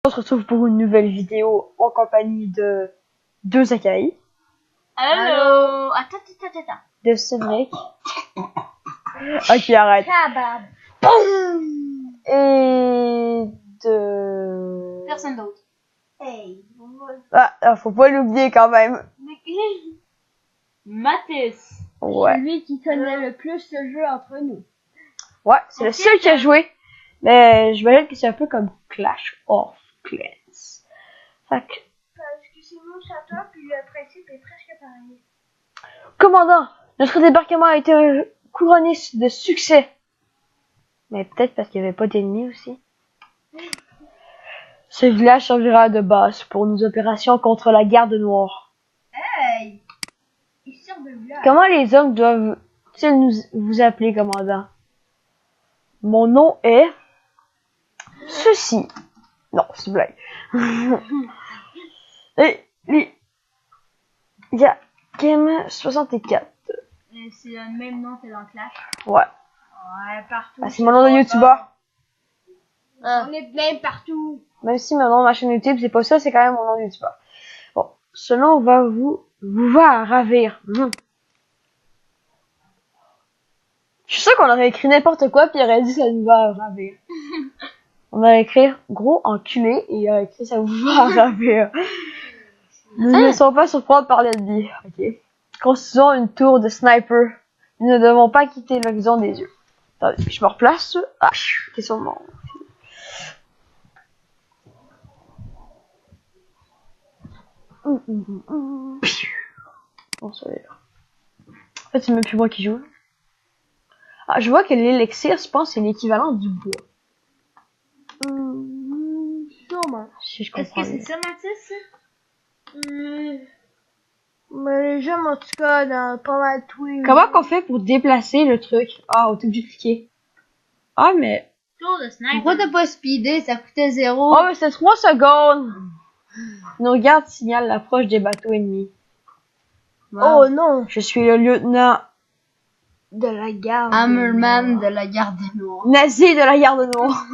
On se retrouve pour une nouvelle vidéo en compagnie de deux Akai, Allô. Attends. de Cédric. Ok, arrête. Kabab. Et de... Personne d'autre. Hey. Ah, faut pas l'oublier quand même. Mathis. Ouais. Celui qui connaît le plus ce jeu entre nous. Ouais, c'est le seul qui a joué. Mais je me dis que c'est un peu comme Clash of Clans. Fait que... Parce que c'est mon château, puis le principe est presque pareil. Commandant, notre débarquement a été couronné de succès. Mais peut-être parce qu'il n'y avait pas d'ennemis aussi. Ce village servira de base pour nos opérations contre la garde noire. Hey. Il sort de village. Comment les hommes doivent-ils vous appeler, commandant? Mon nom est... Ceci. Non, c'est une blague. Et il y a Game 64. C'est le même nom que dans Clash. Ouais. Ouais, partout. Ah, c'est mon nom de youtubeur. On est plein partout. Même si mon nom de ma chaîne YouTube, c'est pas ça, c'est quand même mon nom de youtubeur. Bon, ce nom va vous va ravir. Je suis sûre qu'on aurait écrit n'importe quoi, puis il aurait dit ça nous va ravir. On va écrire gros enculé, et il aurait écrit ça vous va ravir. Nous ne sommes pas surprendre par l'ennemi. Ok. Construisons une tour de sniper. Nous ne devons pas quitter l'horizon des yeux. Attendez, je me replace. Ah, question de mon... Bon, ça va. En fait, c'est même plus moi qui joue. Ah, je vois que l'élixir, je pense, c'est l'équivalent du bois. Sûrement. Si je Est-ce comprends que c'est bien. ça, Mathis? Mais les jeux, en tout cas, dans pas mal tous les Comment qu'on fait pour déplacer le truc? Ah, on est obligé de cliquer. Ah, mais... tour de sniper. Pourquoi t'as pas speedé? Ça coûtait 0. Oh, mais c'est 3 secondes. Nos gardes signalent l'approche des bateaux ennemis. Oh non. Je suis le lieutenant De la garde. Hammerman de la garde noire. nazi de la garde noire.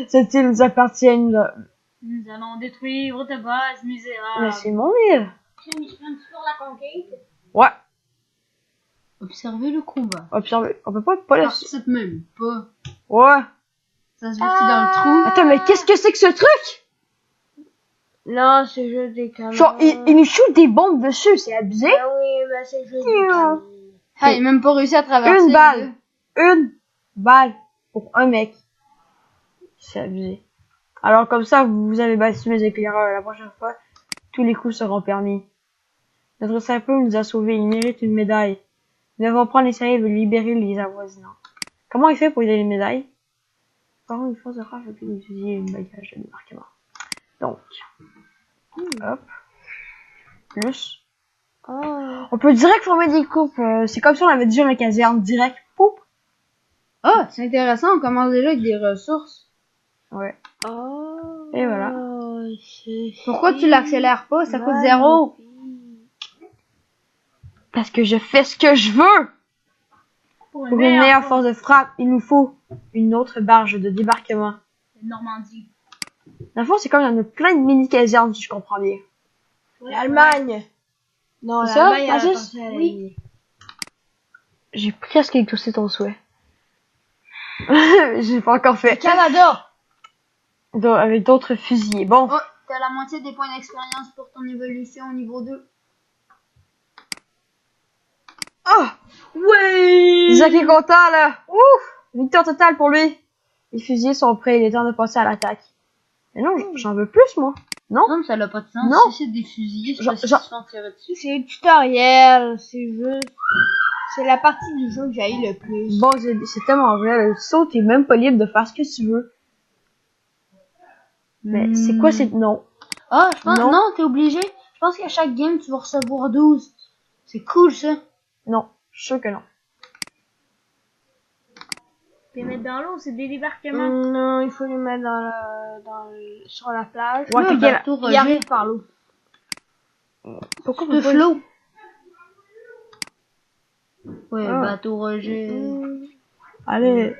Cette île nous appartient. Nous allons détruire votre base misérable. Mais c'est mon île. Sur la conquête. Ouais, Observez le combat. observez. On peut pas le... Participe même pas. Ouais. Ça se voit dans le trou. Attends, mais qu'est-ce que c'est que ce truc? Non, c'est juste des canons. Genre, il nous shoot des bombes dessus, c'est abusé. Ah oui, mais c'est juste des canons. Ah, il a même pas réussi à traverser. Une balle. Une balle pour un mec. C'est abusé. Alors comme ça, vous avez battu mes éclaireurs. La prochaine fois, tous les coups seront permis. Notre sapeur nous a sauvés. Il mérite une médaille. Nous devons prendre les séries et libérer les avoisinants. Comment il fait pour y aller les médailles? Par contre, une force de rage, une fusil et une bagage de débarquement. Donc, hop, plus. On peut direct former des coupes. C'est comme si on avait déjà la caserne direct. Poup. Ah, c'est intéressant. On commence déjà avec des ressources. Ouais. Oh. Et voilà. Pourquoi tu l'accélères pas? Ça coûte 0. Parce que je fais ce que je veux. Pour une meilleure force de frappe, il nous faut une autre barge de débarquement. Normandie. Dans le fond, c'est comme il y en a plein de mini-casernes, si je comprends bien. L'Allemagne. Non, C'est ça, l'Allemagne, elle a Francis? pensé à la Oui. ligne. J'ai presque exaucé ton souhait. J'ai pas encore fait. Canada. Donc, avec d'autres fusiliers. Bon. Oh, t'as la moitié des points d'expérience pour ton évolution au niveau 2. Ah! Oui. Isaac est content, là. Ouf! Victoire totale pour lui. Les fusiliers sont prêts, il est temps de passer à l'attaque. Mais non, j'en veux plus, moi. Non? Non, mais ça n'a pas de sens. Non. Si c'est des fusiliers, c'est Genre- parce qu'ils genre- se font tirer dessus. C'est le tutoriel, c'est juste... C'est la partie du jeu que j'ai le plus. Bon, c'est tellement vrai. Le saut, t'es même pas libre de faire ce que tu veux. Mais c'est quoi cette... Non. Ah, je pense... Non. Non, t'es obligé. Je pense qu'à chaque game, tu vas recevoir 12. C'est cool, ça. Non. Je suis sûr que non. Les mettre dans l'eau, c'est des débarquements. Non, il faut les mettre sur la plage. Ouais, Le cliquez là. bateau Il Roger. arrive par l'eau. Pourquoi De flot. Ouais, Ah. bateau Roger. Allez,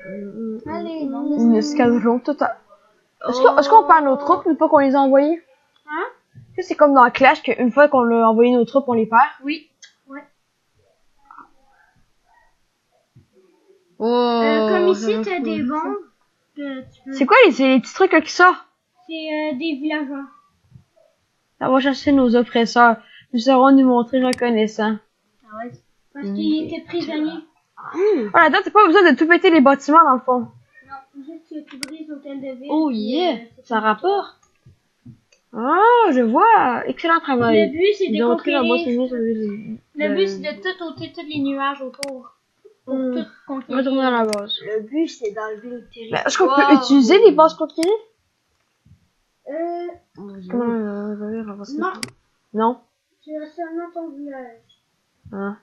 Allez, une escadron totale. Est-ce qu'on perd nos troupes une fois qu'on les a envoyées? Hein? Est-ce que c'est comme dans Clash qu'une fois qu'on a envoyé nos troupes, on les perd? Oui. Ouais. Oh, Comme ici, t'as des bombes. C'est quoi les petits trucs là qui sortent? C'est des villageois. Ça va chercher nos oppresseurs. Nous saurons nous montrer reconnaissants. Ah ouais. Parce qu'ils étaient prisonniers. Voilà, donc t'as pas besoin de tout péter les bâtiments dans le fond. Non, juste que tu brises l'hôtel de ville. Oh puis, yeah, ça rapporte. Ah, je vois. Excellent travail. Le but, c'est de Ils ont pris la boîte conquérir. de nuit sur le- Le but, c'est de tout ôter tous les nuages autour. Pour tout conquérir. Retourner à la base. Le but, c'est d'enlever le territoire. Mais est-ce qu'on peut utiliser les bases conquérées? Comment Non. Non. Tu as seulement ton village. Ah.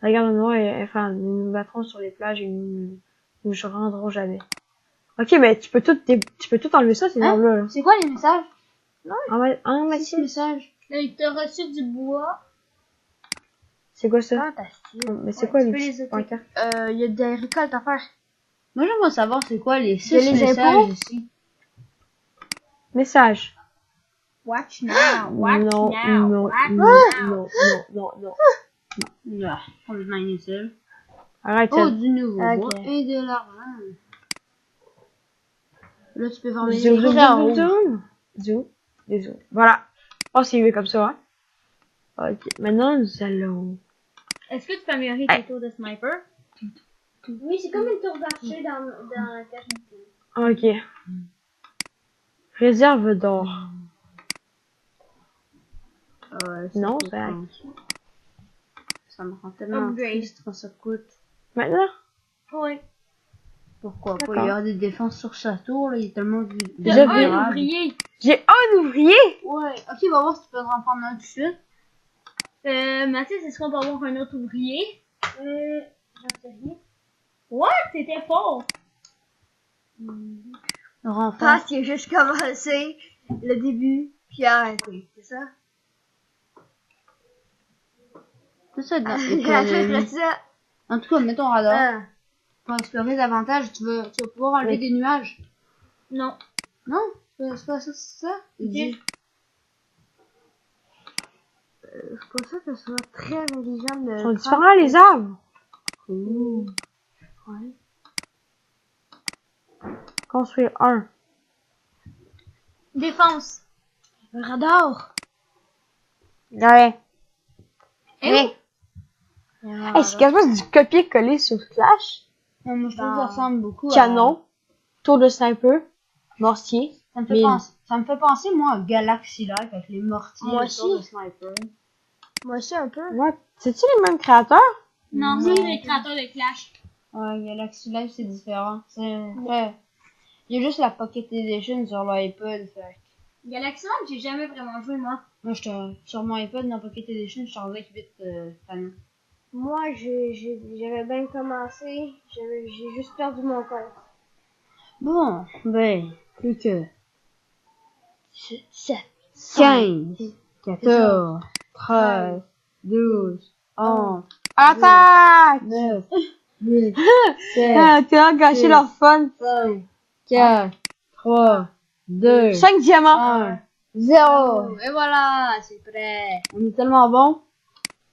Regarde-moi et enfin, nous nous battrons sur les plages et nous ne rendrons jamais. Ok, mais tu peux tout enlever ça, ces Hein? arbres là. C'est quoi les messages? Un C'est ce message. Là, il t'a reçu du bois. C'est quoi ça? Fantastique. Mais c'est Ouais, quoi tu les peux les petites ôter. pancartes? Il y a des récoltes à faire. Moi, j'aimerais savoir c'est quoi les 6 les messages impôts? ici. Message. Watch now. Watch Non, now. non, Watch non, now. non. Ah, complètement inutile. Arrête Oh, ça. du nouveau Ok. bois et de l'argent. Là, tu peux former Zoom, des zoom, crayons. zoom, zoom. Des zooms. Voilà. Oh, c'est mieux comme ça, hein. Ok, maintenant nous allons... Est-ce que tu peux améliorer tes tours de sniper? Oui, c'est comme une tour d'archer dans la cage. Ok. Réserve d'or. Ouais, Non, coûte, c'est... hein. Ça me rend tellement Upgrade. triste quand ça coûte. Maintenant? Oui. Pourquoi pas? D'accord. Il y a des défenses sur sa tour, là, il est tellement Déjà Un vulnérable. ouvrier. J'ai un ouvrier! Ouais, ok, on va voir si tu peux en prendre un tout de suite. Mathias, est-ce qu'on peut avoir un autre ouvrier? J'en sais rien. What? T'étais fort. Renfort. Parce qu'il a juste commencé le début, puis arrêté, c'est ça? C'est ça, dans À peu près l'économie. ça. En tout cas, mets ton radar. Ah. Pour explorer davantage, tu vas pouvoir enlever Oui. des nuages. Non. Non? C'est pas ça, c'est ça? Il dit. Je pense pas que ce soit très intelligent de... Ils sont différents, les arbres. Ouh. Construire un. Défense. Un radar! Ouais. Eh Oui. Hey, c'est quasiment du copier-coller sur Clash. Ouais, moi, je trouve que ça ressemble beaucoup Canon. Tour de sniper. Mortier. Ça me fait Mine. penser, moi, à Galaxy Life avec les mortiers. Moi et le tour aussi. de sniper. Moi aussi, un peu. Ouais. C'est-tu les mêmes créateurs? Non, c'est les créateurs de Clash. Ouais, Galaxy Life, c'est différent. Ouais. Il y a juste la Pocket Edition sur l'iPod. Fait. Galaxy Live, j'ai jamais vraiment joué, moi. Moi, sur mon iPod, dans Pocket Edition, je suis avec 8 fans. Moi, j'avais bien commencé, j'ai juste perdu mon compte. Bon, ben, plus que 7, 15, 14, 13, 12, 11, Attaque! 9, 8, 7, Ah, t'es là, gâcher leur fun. 5, 4, 3, 2, 5 diamants. 1, 0. et voilà, c'est prêt. On est tellement bon.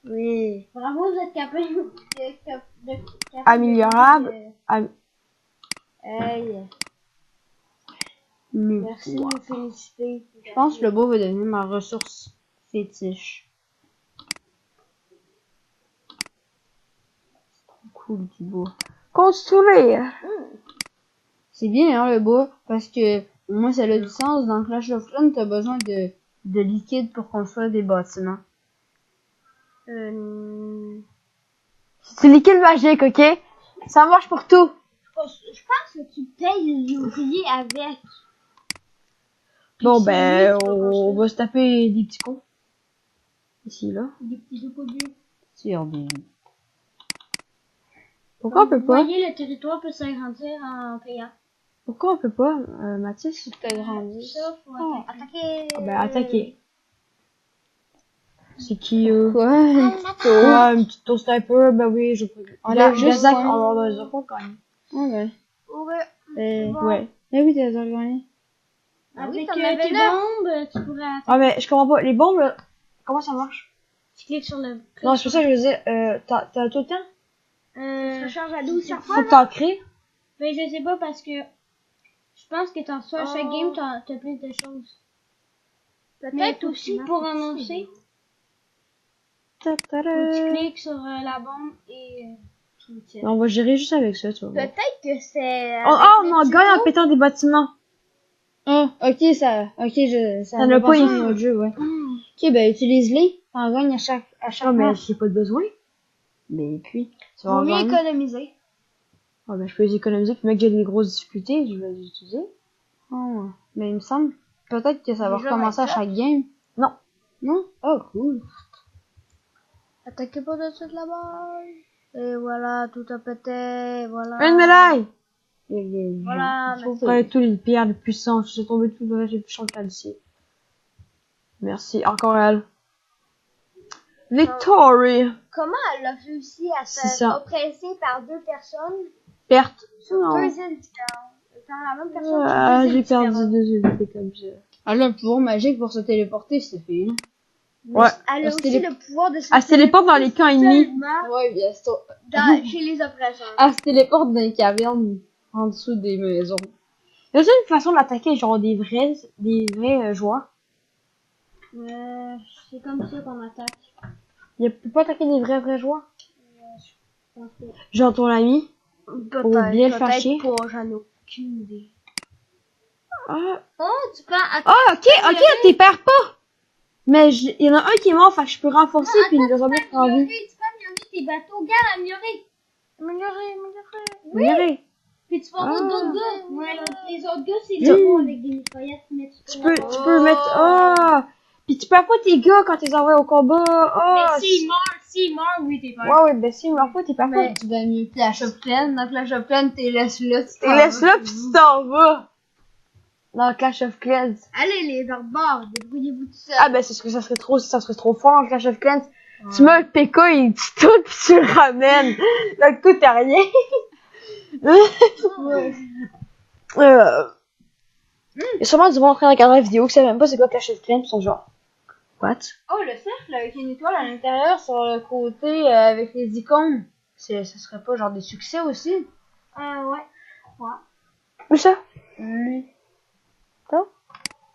Oui. Bravo, vous êtes capable de Améliorable. Hey, Mm. merci de nous féliciter. Je pense que le beau va devenir ma ressource fétiche. C'est trop cool du bois. Construire. C'est bien hein, le bois parce que au moins ça a du sens. Dans Clash of Clans, t'as besoin de liquide pour construire des bâtiments. C'est liquide magique, ok? Ça marche pour tout. Je pense que tu payes les ouvriers avec. Bon, c'est ben, lui qui va on va se taper des petits cons. Ici, là. Des petits ouvriers. Sur des... Pourquoi on peut Vous pas? voyez, le territoire peut s'agrandir en payant. Pourquoi on peut pas, Mathis? T'as grandi. Ça, faut attaquer. Attaquer. Ah ben, attaquer. C'est qui, Quoi? Ouais, une petite tour sniper, ben oui, je peux. Enlève juste Zach, un. on va dans les enfants quand même. Ouais. Ouais. Eh, Ouais. eh oui, t'as gagné. Avec t'en avais tes neuf. bombes, tu pourrais... Ah, mais je comprends pas. Les bombes, comment ça marche? Tu cliques sur le... Non, c'est pour ça que je disais, t'as tout le temps? Ça recharge à 12 chaque Faut que t'en crées. Mais je sais pas parce que je pense que t'en reçois à chaque game, t'as plus de choses. Mais Peut-être aussi pour annoncer, Ta, ta, faut que tu ta. cliques sur la bombe et tu tiens. On va gérer juste avec ça, tu vois. Peut-être que c'est. Oh, oh, on en gagne en pétant des bâtiments. Ah, ok, ça Ça me n'a fait pas penser une- à un autre jeu, ouais. Ok, ben, utilise-les. T'en gagnes à chaque Non, mais manche. j'ai pas de besoin. Mais puis, tu vas Vaut en mieux gagner. économiser. Oh, ben, je peux les économiser, puis mec, j'ai des grosses difficultés, je vais les utiliser. Oh, ouais. Mais il me semble, peut-être que ça va Déjà recommencer à 24. chaque game. Non. Non? Oh, cool. Attaquez pas de suite là-bas. Et voilà, tout a pété. Voilà. Une médaille! Voilà, Il faut merci. prendre tous les pierres les puissantes. Je suis tombé tout le reste des puissants ici. Merci, encore elle. Victory! Comment elle a réussi à C'est se ça. oppresser par deux personnes Perte. sur Non. deux îles différentes? Étant la même personne sur Ah, deux îles j'ai perdu différentes. 2 unités comme ça. Elle a un pouvoir magique pour se téléporter, cette fille. Ouais. Elle a se aussi le pouvoir de se Elle se téléporte dans les camps ennemis. seulement Ouais, bien sûr. chez les oppresseurs. Elle se téléporte dans les cavernes, en dessous des maisons. Il y a aussi une façon d'attaquer, genre des vrais joueurs. C'est comme ça qu'on attaque. Il peut pas attaquer des vrais joueurs. Je pense que... Genre ton ami. Peut-être, bien le fâcher. peut-être pas, j'en ai aucune idée. Ah, Oh, tu peux attaquer. ah ok, t'es perds pas. Mais il y en a un qui est mort, fait que je peux renforcer puis le remettre en vie. Tu peux améliorer tes bateaux. Garde, améliorer. Améliorer. Puis tu peux avoir Ah. d'autres gars. Ouais, les autres gars, c'est Tu- des bons avec des mitraillettes. Mais Tu peux mettre, ah. Puis tu perds pas tes gars quand tu les envoies au combat. Ah. Mais s'il meurt, oui, t'es peur. Ouais, ben s'ils meurent pas, t'es perds pas. Mais tu vas mieux Clash of Clans. Dans Clash of Clans, t'es laisses là, tu Tu t'en laisses vas. là pis tu t'en vas. Dans Clash of Clans. Allez, les barbares, débrouillez-vous tout seul. Ah ben c'est ce que ça serait trop fort dans Clash of Clans. Tu mets un PK, il dit tout pis tu le ramènes. Donc tout est rien. Il y a sûrement du monde en train de regarder la vidéo qui sait même pas c'est quoi Clash of Clans, ils sont genre what? Oh, le cercle avec une étoile à l'intérieur sur le côté avec les icônes. Ça serait pas genre des succès aussi? Ouais. Où ça? Lui. Ça?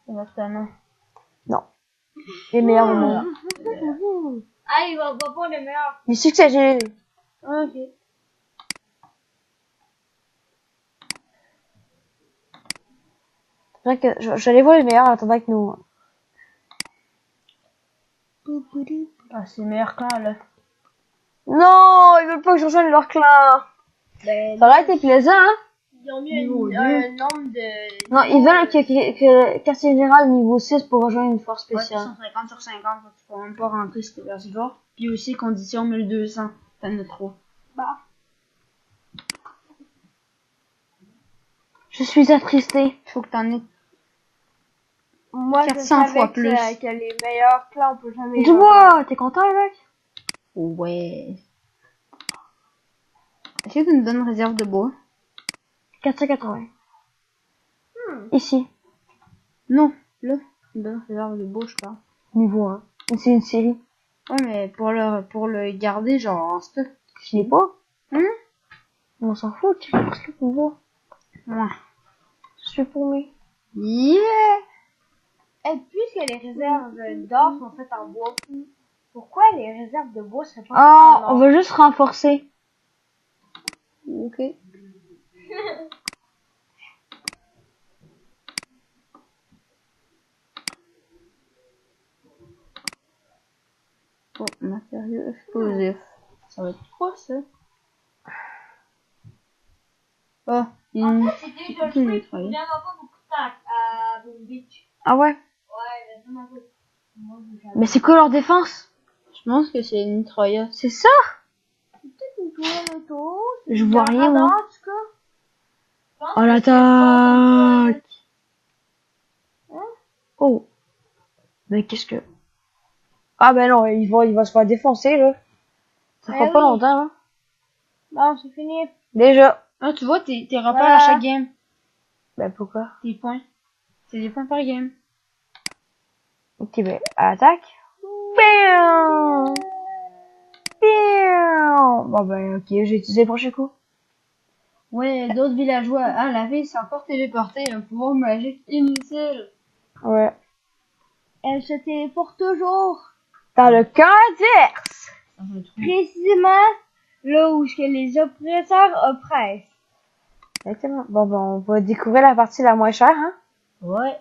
Exactement. Les meilleurs moments. Ah, il va pas le meilleur. Les succès, j'ai. Ok. C'est vrai que j'allais voir les meilleurs en attendant que nous. Ah, c'est meilleur clan là. Non, ils veulent pas que je rejoigne leur clan. Ben, Ça aurait été plaisant, hein? Ils ont mis Niveau un nombre de... Non, ils veulent que quartier général niveau 6 pour rejoindre une force Ouais, spéciale. 150 sur 50, tu peux même pas rentrer si t'es vers Puis aussi condition 1200. T'en as 3. Je suis attristé. Faut que t'en aies. moi, 400 je fois savais plus. que les meilleurs clans, on peut jamais les Dis-moi, t'es content, mec? Ouais. Est-ce que tu me donnes une réserve de bois? 480. Ici, Non, là. Tu me donnes une réserve de bois, je parle. niveau 1. C'est une série. Ouais, mais pour le garder, genre en stock. Je l'ai pas. Hein? On s'en fout, tu fais ce que tu veux. Ouais. Je suis paumé. Yeah! Et puisque les réserves d'or sont faites en bois, pourquoi les réserves de bois seraient pas Ah, faites en on or? va juste renforcer. Ok. Oh, matériaux explosifs. Ça va être quoi ça? Oh, une C'était petite je le fais, mitrailleuse. vraiment pas beaucoup de temps à Boom Beach. Ah ouais? Ouais, mais vraiment pas. Moi, j'avais- Mais c'est quoi leur défense? Je pense que c'est une mitrailleuse. C'est ça? Je vois rien, moi. En tout cas, Je pense Oh, que l'attaque! Oh. Mais qu'est-ce que... Ah ben non, il va se faire défoncer, là. Ça Eh fera pas oui. longtemps, là. bon, c'est fini. Déjà. Ah, tu vois tes repères Voilà. à chaque game. Ben pourquoi? Tes points. C'est des points par game. Ok, ben, attaque. Bam! Bam! Bon, ben, ok, j'ai utilisé le prochain coup. Ouais, d'autres villageois. Ah, la ville s'est encore téléportée. Un pouvoir magique inutile. Ouais. Elle se téléporte toujours. Dans le camp adverse. Précisément là où que les oppresseurs oppressent. Exactement. Bon, ben, on va découvrir la partie la moins chère, hein. Ouais.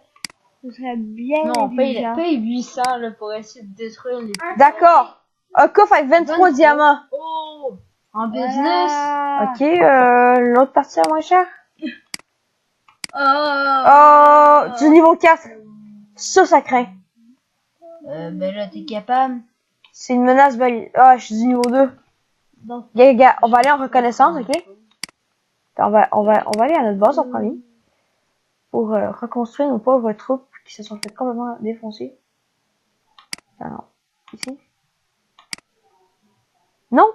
Ce serait bien Non, intelligent. paye 800 là, pour essayer de détruire les... D'accord. Un coffre avec 23 diamants. Oh! En Voilà. business? Ok, l'autre partie la moins chère. Oh! Oh, du niveau 4. Ça craint. Ben là, t'es capable. C'est une menace valide. Ah, je suis du niveau 2. Donc, Gars, on va aller en reconnaissance, ok? On va aller à notre base en premier. Pour reconstruire nos pauvres troupes qui se sont fait complètement défoncer. Alors, ici. Non?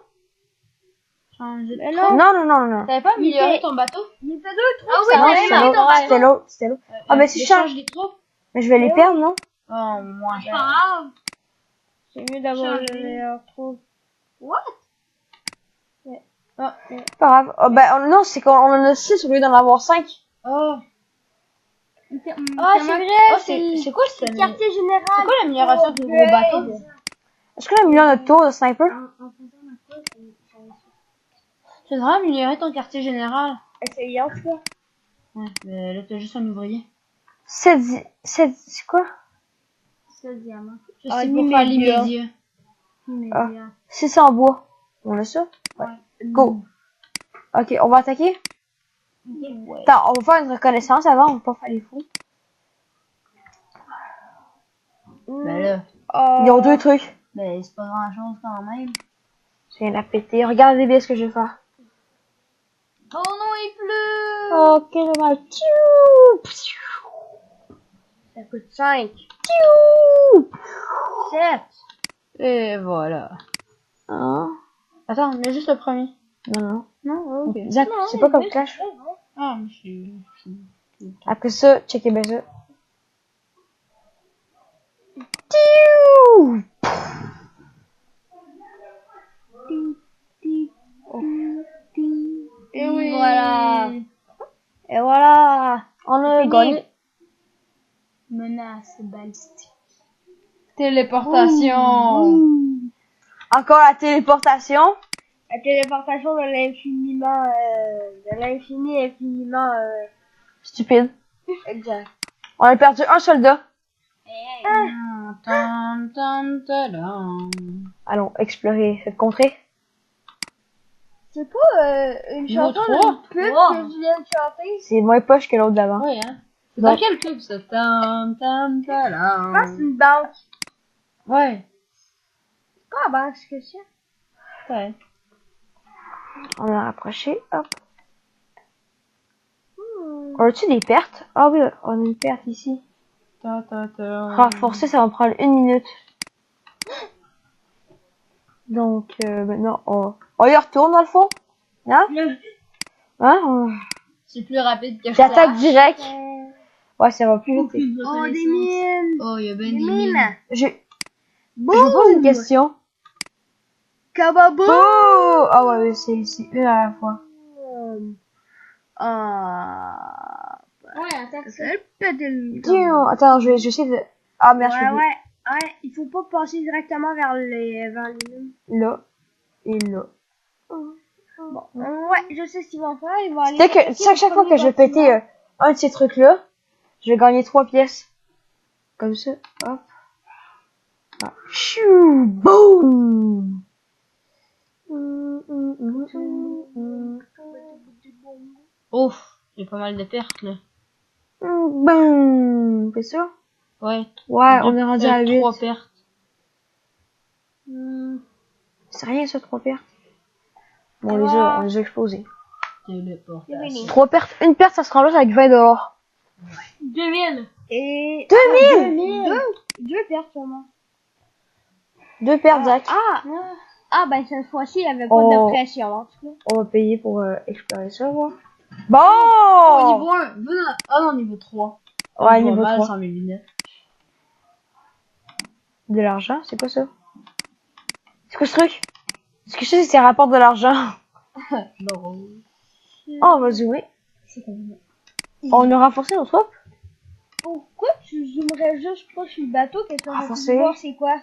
changer de non. Non. T'avais pas amélioré était- ton bateau? Il y a deux troupes. Ah oui, Non, t'avais c'était amélioré ton l'autre, c'était bateau. l'autre, c'était l'autre. Ah, ben si je change. les troupes. Mais je vais les perdre, non? Oh, moins C'est pas cher. grave. C'est mieux d'avoir Changer. le meilleur troupe. Ah, Pas grave. Oh, ben, non, c'est qu'on en a 6 au lieu d'en avoir 5. oh. Ah, c'est vrai, Oh, c'est c'est quoi cette quartier général. C'est quoi l'amélioration du gros bateau? Est-ce qu'on a mis notre tour de sniper? Tu devrais améliorer ton quartier général. Essayez en tout cas. Ouais, mais là, t'as juste un ouvrier. C'est quoi? C'est le diamant. Je Ah, sais pour faire l'immédiat. l'immédiat. Immédiat. 600 en bois. On a ça? Ouais. Go. Ok, on va attaquer? Ouais. Attends, on va faire une reconnaissance avant, on va pas faire les fous. Ben là, Ils ont 2 trucs. ben c'est pas grand chose quand même. Je viens de la péter. Regardez bien ce que je vais faire. Oh non, il pleut! Oh, quel dommage. Ça coûte 5. 7. Et voilà. Hein? Attends, on a juste le premier. Non. Non, ok. Zach, c'est pas comme Clash. Ah, mais je suis... Après ça, checkez bien ça. Et oui. Voilà. Et voilà. On a fini. gagné. Menace balistique. Téléportation. Encore la téléportation. La téléportation de l'infiniment, infiniment, Stupide. exact. On a perdu un soldat. Tan, tan, tadam. Allons explorer cette contrée. C'est pas une Niveau chanson 3. de pub Wow. que je viens de chanter? C'est moins poche que l'autre d'avant. Ouais, hein. C'est Donc- dans quel club ça? Tam, tam, Je pense que tadam. c'est une banque. Ouais. C'est pas la banque, ce que c'est. Ouais. On a rapproché. Hop. On a-tu des pertes? Ah oui, on a une perte ici. Ta, ta, ta. Renforcer, ça va me prendre 1 minute. Donc, maintenant, on y retourne dans le fond. Hein? Hein? C'est plus rapide que J'attaque Flash. direct. Ouais, ça va plus vite. Oh, des mines! Oh, il y a ben Des des mines! mines. Je vous pose une question. Kababo! Oh! Ah ouais, mais c'est une à la fois. Ah. Ouais, attaque ça. C'est péter le Tiens, attends, je vais essayer de... Ah merde, je Ouais, suis ouais. Il faut pas passer directement vers les mines. là et là. Bon. Ouais, je sais ce qu'ils vont faire. Ils vont aller. Dès que, chaque fois que je vais péter un de ces trucs-là, je vais gagner 3 pièces. Comme ça, hop. Ah. Chou, boum! Ouf, j'ai pas mal de pertes là. Boum! C'est ça? Ouais. Ouais, on est rendu à 8. 3 pertes. C'est rien ça, 3 pertes. Bon, on les a explosés. Téléportation. 3 pertes, une perte, ça se remplace avec 20 dehors. 2000. Et. 2000! Deux pertes seulement. 2 pertes, Zach. Ben cette fois-ci, il n'y avait pas Oh. de pression, en tout cas. On va payer pour explorer ça, voir. Bon! Oh, niveau 1. Ah non, niveau 3. Ouais, Je vois niveau mal 3. sans mes lunettes. De l'argent, c'est quoi ça? C'est quoi ce truc? Ce que je sais, c'est que ça rapporte de l'argent. Non. Oh, on va zoomer. Oh, on a renforcé nos troupes? Pourquoi tu zoomerais juste pas sur le bateau? Qu'est-ce qu'on va Renforcer. voir c'est quoi?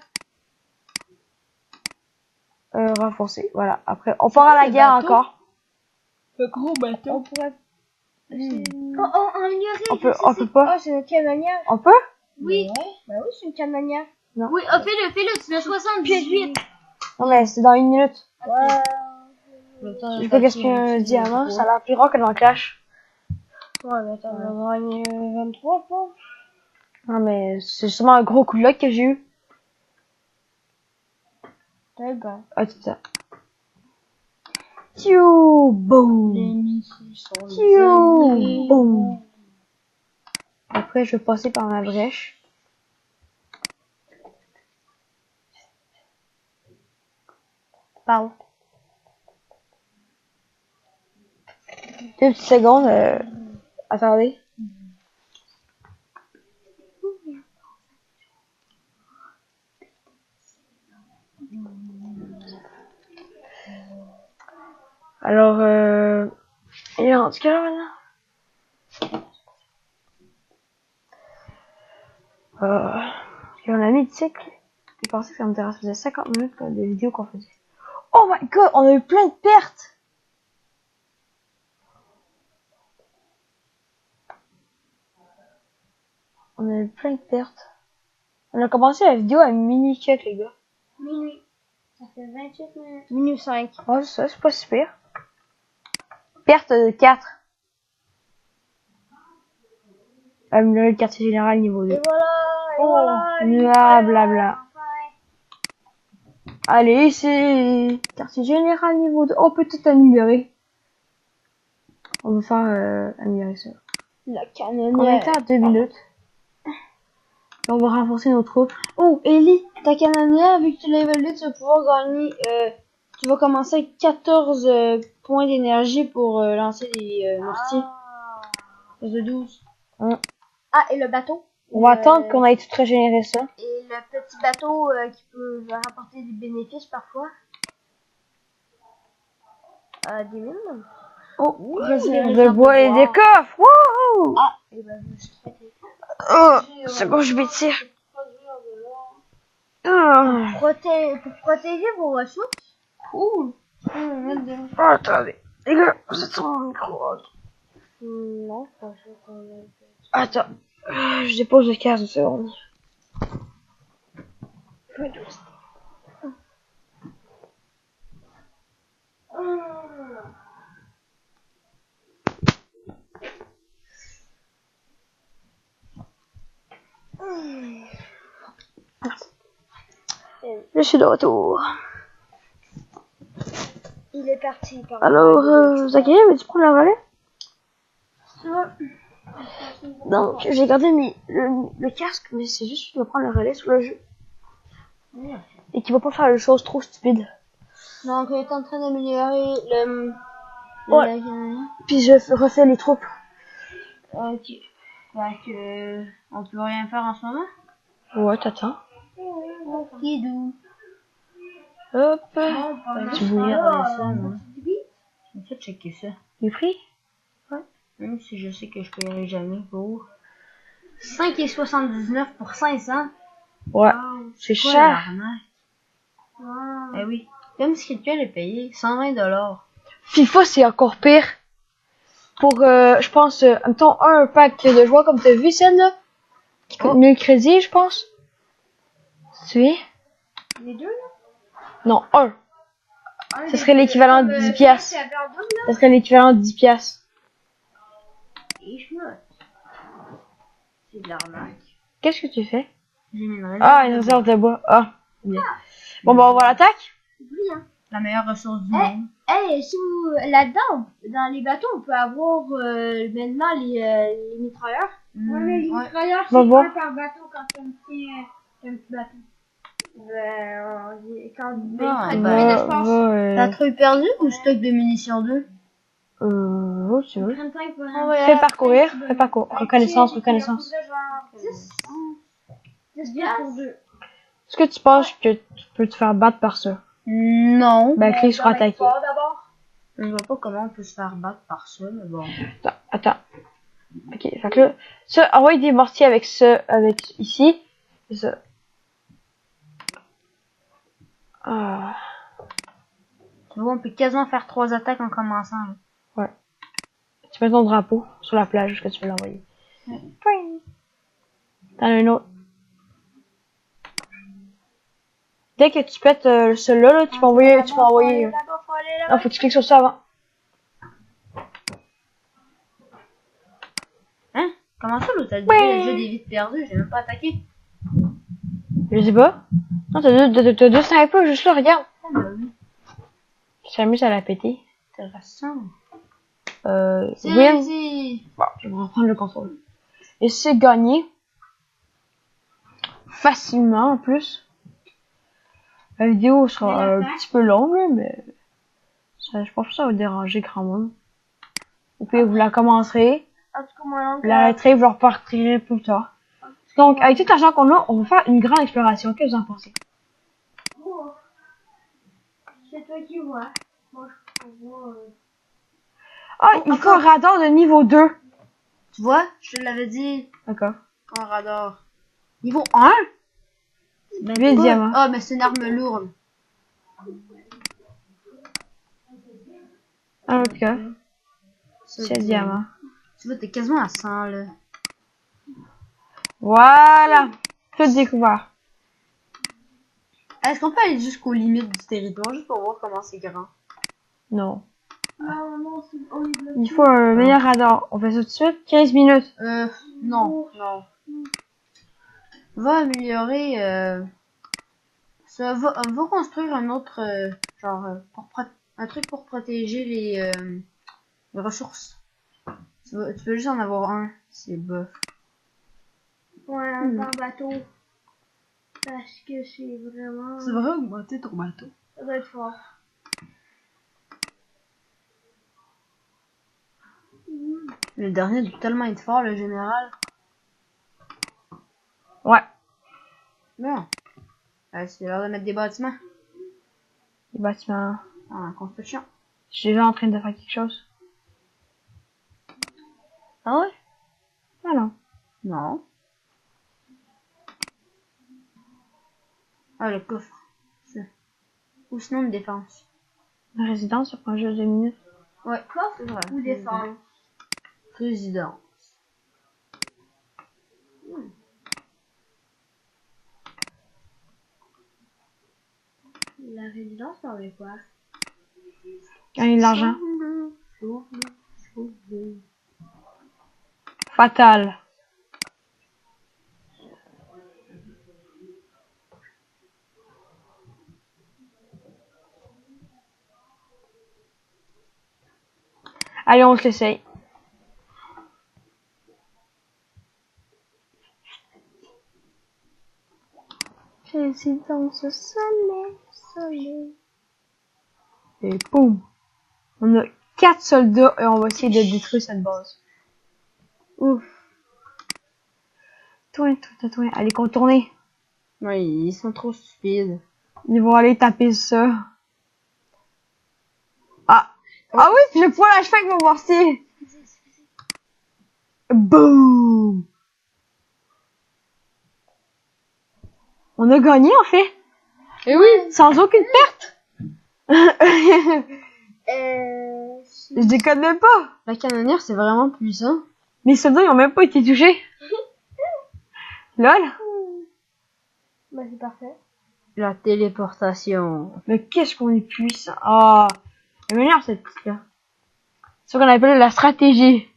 Renforcé, voilà. Après, on part à la le guerre bateau? encore. Le gros bateau. On pourrait... Oh, on ignorait. On peut pas. Oh, c'est une canonnière. On peut? Oui. Bah oui, c'est une canonnière. Oui, oh, fais-le, c'est le 78. Non, mais c'est dans 1 minute. Ouais. Je peux gaspiller un diamant, ça a l'air plus rare que dans Clash. Ouais, mais t'en as gagné 23, je pense. Non, mais c'est justement un gros coup de luck que j'ai eu. Ouais, ben. Ah, tout ça. Tiou, boum. Tiou, boum. Après, je vais passer par ma brèche. Pardon. 2 petites secondes. Attendez. Alors, il est rendu quelle heure maintenant? Et on a mis, tu sais, que j'ai pensé que ça me faisait 50 minutes de vidéo qu'on faisait. Oh my god, on a eu plein de pertes! On a eu plein de pertes. On a commencé la vidéo à mini check, les gars. Minuit. Ça fait 28 minutes. Minus 5. Oh, ça, c'est pas super. Perte de 4. Améliorer le quartier général niveau 2. Et voilà, et voilà. Blablabla. Allez, c'est quartier général niveau 2. On peut tout améliorer. On va faire améliorer ça. La On canonnière. était à 2 minutes. Et on va renforcer nos troupes. Oh, Ellie, ta canonnière, vu que tu l'as évalué, tu vas pouvoir gagner, tu vas commencer avec 14 points d'énergie pour lancer les mortiers. Plus de 12. Ah, et le bateau. On va attendre qu'on ait tout régénéré ça. Et le petit bateau qui peut rapporter des bénéfices parfois. Des mines. Oh, réserve des de bois et des coffres. Wouhou! Ah, et ben je me suis trompée. Oh, c'est bon, je vais tirer. Ah, Pour protéger vos ressources. Cool. attendez. Les gars, vous êtes sur mon micro. Non, pas sûr qu'on ait. Attends. Je dépose le 15 secondes. Je suis de retour. Il est parti. Par Alors, Zachary, veux-tu prendre la relais? Donc, j'ai gardé le casque, mais c'est juste qu'il va prendre le relais sur le jeu. Et qu'il va pas faire des choses trop stupides. Donc, elle est en train d'améliorer le Ouais. la canonnière. Puis je refais les troupes. Ok. Fait que, on peut rien faire en ce moment. Ouais, t'attends. Kidou. Hop. Tu voulais regarder ça, moi. Je vais checker ça. Les prix? Même si je sais que je paierai jamais pour 5,79 pour 500. Ouais. C'est Quoi, cher. l'arnaque? Eh oui. Comme si quelqu'un l'a payé 120 $. FIFA, c'est encore pire. Pour, je pense, mettons, un pack de joueurs comme t'as vu, celle là. Qui coûte 1000 crédits, je pense. Tu sais? Les deux, là? Non, un. Ce serait l'équivalent de 10 piastres. Ça serait l'équivalent de 10 piastres. Et je note. C'est de l'arnaque. Qu'est-ce que tu fais? J'ai mis une réserve. Ah, une réserve de bois. Ah, bien. Bon, bah, on va à l'attaque. La meilleure ressource du monde. Eh, si vous, là-dedans, dans les bateaux, on peut avoir maintenant les mitrailleurs. Ouais, mais les mitrailleurs, Va c'est voir. un par bateau quand c'est un petit bateau. Quand Ah, ils bah, prennent l'espace. Patrouille perdue ou stock de munitions 2? Oh, tu veux. 35 pour Fais parcourir, fais parcours. Reconnaissance, reconnaissance. 10 piastres pour 2. Est-ce que tu penses que tu peux te faire battre par ça? Non. Ben, clique sur attaquer. Je vois pas comment on peut se faire battre par ça, mais bon. Attends. Ok, fait que là, ça, envoie des mortiers avec ça, avec ici. C'est ça. Ah. Tu vois, on peut quasiment faire 3 attaques en commençant. Là. Tu mets ton drapeau sur la plage jusqu'à ce que tu peux l'envoyer. T'en as un autre. Dès que tu pètes celui-là, là, tu peux envoyer. Non, faut que tu cliques sur ça avant. Hein? Comment ça, l'autre? T'as dit le jeu des vies perdues, j'ai même pas attaqué. Je sais pas. Non, t'as deux snipers juste là, regarde. Ah, bah oui. Tu t'amuses à la péter. Intéressant. C'est Win. Bon, je vais reprendre le contrôle. Et c'est gagné. Facilement, en plus. La vidéo sera un petit peu longue, là, mais ça, je pense que ça va déranger grand monde. Ou puis vous la commencerez, En tout cas, moi, vous l'arrêterez, vous repartirez plus tard. Donc, avec tout l'argent qu'on a, on va faire une grande exploration. Qu'est-ce que vous en pensez? C'est toi qui vois. Moi, je vois. Ah, il faut un radar de niveau 2. Tu vois, je te l'avais dit. D'accord. Un radar. Niveau 1? Lui, le diamant. Ah, mais c'est une arme lourde. Ah, ok. C'est le diamant. Tu vois, t'es quasiment à 100 là. Voilà. Tout découvert. Est-ce qu'on peut aller jusqu'aux limites du territoire juste pour voir comment c'est grand? Non. Non, c'est horrible. Il faut un meilleur radar. On fait ça tout de suite. 15 minutes. Non. Va améliorer, va construire un autre, un truc pour protéger les ressources. Tu peux juste en avoir un, c'est bof. Ouais, un bateau. Parce que c'est vraiment. C'est vrai augmenter ton bateau. Ça doit être fort. Le dernier doit tellement être fort, le général. Ouais. Bon. C'est l'heure de mettre des bâtiments. Les bâtiments. En construction. Je suis déjà en train de faire quelque chose. Ah ouais? Ah non. Non. Ah, le coffre. Ou sinon une défense. La résidence, ça prend juste 2 minutes. Ouais, c'est vrai. Ou défense. Résidence. La résidence, ça veut quoi? Gagner de l'argent. Fatal. Allez, on se l'essaye. Résidence soleil. Et boum. On a 4 soldats et on va essayer de détruire cette base. Ouf. Toi. Allez, contourner. Ouais, ils sont trop stupides. Ils vont aller taper ça. Ah oui, je pointe la cheveux avec mon mortier. Boum. On a gagné en fait. Et oui! Sans aucune perte. Je déconne même pas. La canonnière, c'est vraiment puissant. Les soldats, ils ont même pas été touchés. Lol. Bah, c'est parfait. La téléportation. Mais qu'est-ce qu'on est puissant. Ah. Elle m'énerve cette petite-là. C'est ce qu'on appelle la stratégie.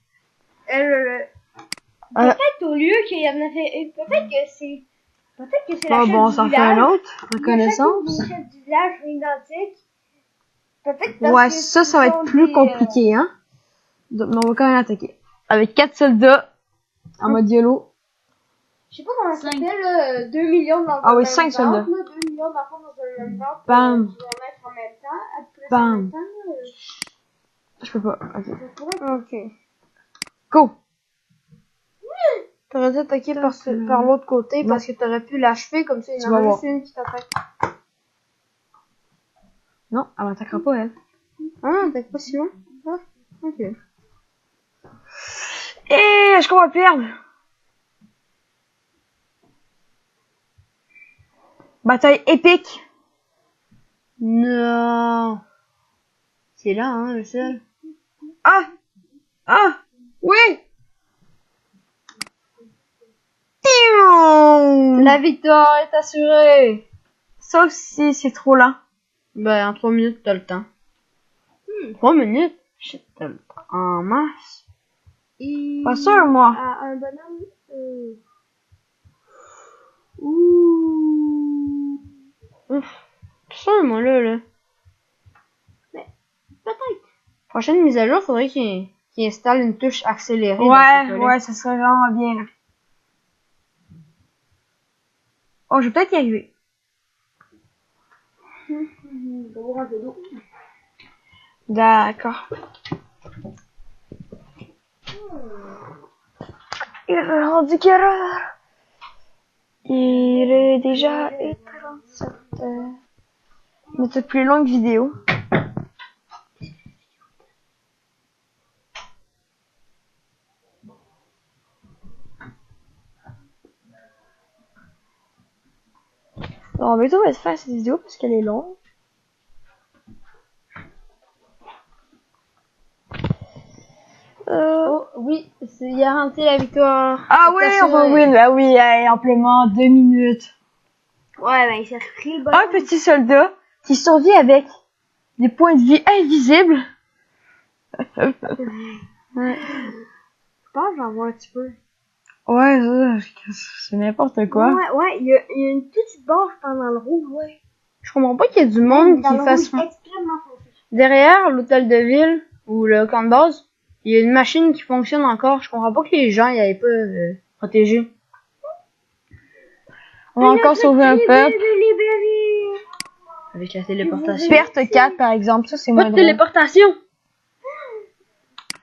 Peut-être au lieu qu'il y en a fait. Peut-être que c'est la chef Bon, du ça fait village. un autre. Reconnaissance. La chef du village identique. Peut-être Ouais, ça va être plus compliqué, hein. Donc, mais on va quand même attaquer. Avec 4 soldats. En mode YOLO. Je sais pas comment ça s'appelle, 2 millions dans Ah oui, le 5 même soldats. ventre, là, 2 millions d'enfants dans le même ventre. Bam. Tu vas mettre en même temps. Après, Bam. en même temps, Je peux pas. Ok. Ok. Go! T'aurais dû attaquer par l'autre côté Non. parce que t'aurais pu l'achever comme ça. Il y Tu en vas a voir. juste une qui t'attaque. Non, elle m'attaquera pas, elle. Ah, t'attaques pas si loin. Ah, ok. Et est-ce qu'on va perdre? Bataille épique. Non. C'est là, hein, le seul. Ah! Ah! Oui! Tiou! La victoire est assurée. Sauf si c'est trop lent. Ben, en 3 minutes, t'as le temps. 3 minutes? Shit, t'as le temps. En masse. Pas sûr, moi. À un bonhomme. Sûr, moi, là. Peut-être. Prochaine mise à jour, faudrait qu'il installe une touche accélérée. dans Ouais, ce colis. ouais, ça serait vraiment bien, là. Oh, je vais peut-être y arriver. D'accord. Il est rendu quelle heure? Il est déjà 37 heures. Notre plus longue vidéo. Alors, bientôt, on va se faire cette vidéo parce qu'elle est longue. Oh, oui, c'est garanti la victoire. Ah oui, on va win. Ah oui, amplement 2 minutes. Ouais, ben, il s'est pris le bon. Un petit soldat qui survit avec des points de vie invisibles. Je pense que j'en vois un petit peu. Ouais, c'est n'importe quoi. Ouais, il y a une petite barre pendant le rouge, ouais. Je comprends pas qu'il y ait du monde Dans qui le fasse... rouge extrêmement foncé. Derrière l'hôtel de ville, ou le camp de base, il y a une machine qui fonctionne encore. Je comprends pas que les gens y aient pas protégé. On va encore sauver un peuple. Avec la téléportation. Perte 4 par exemple, ça c'est Pas moins de drôle. téléportation!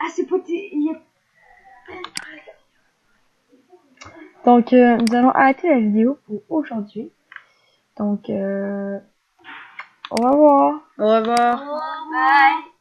Ah, c'est pas... Il y a... Donc nous allons arrêter la vidéo pour aujourd'hui. Donc au revoir. Au revoir. Bye.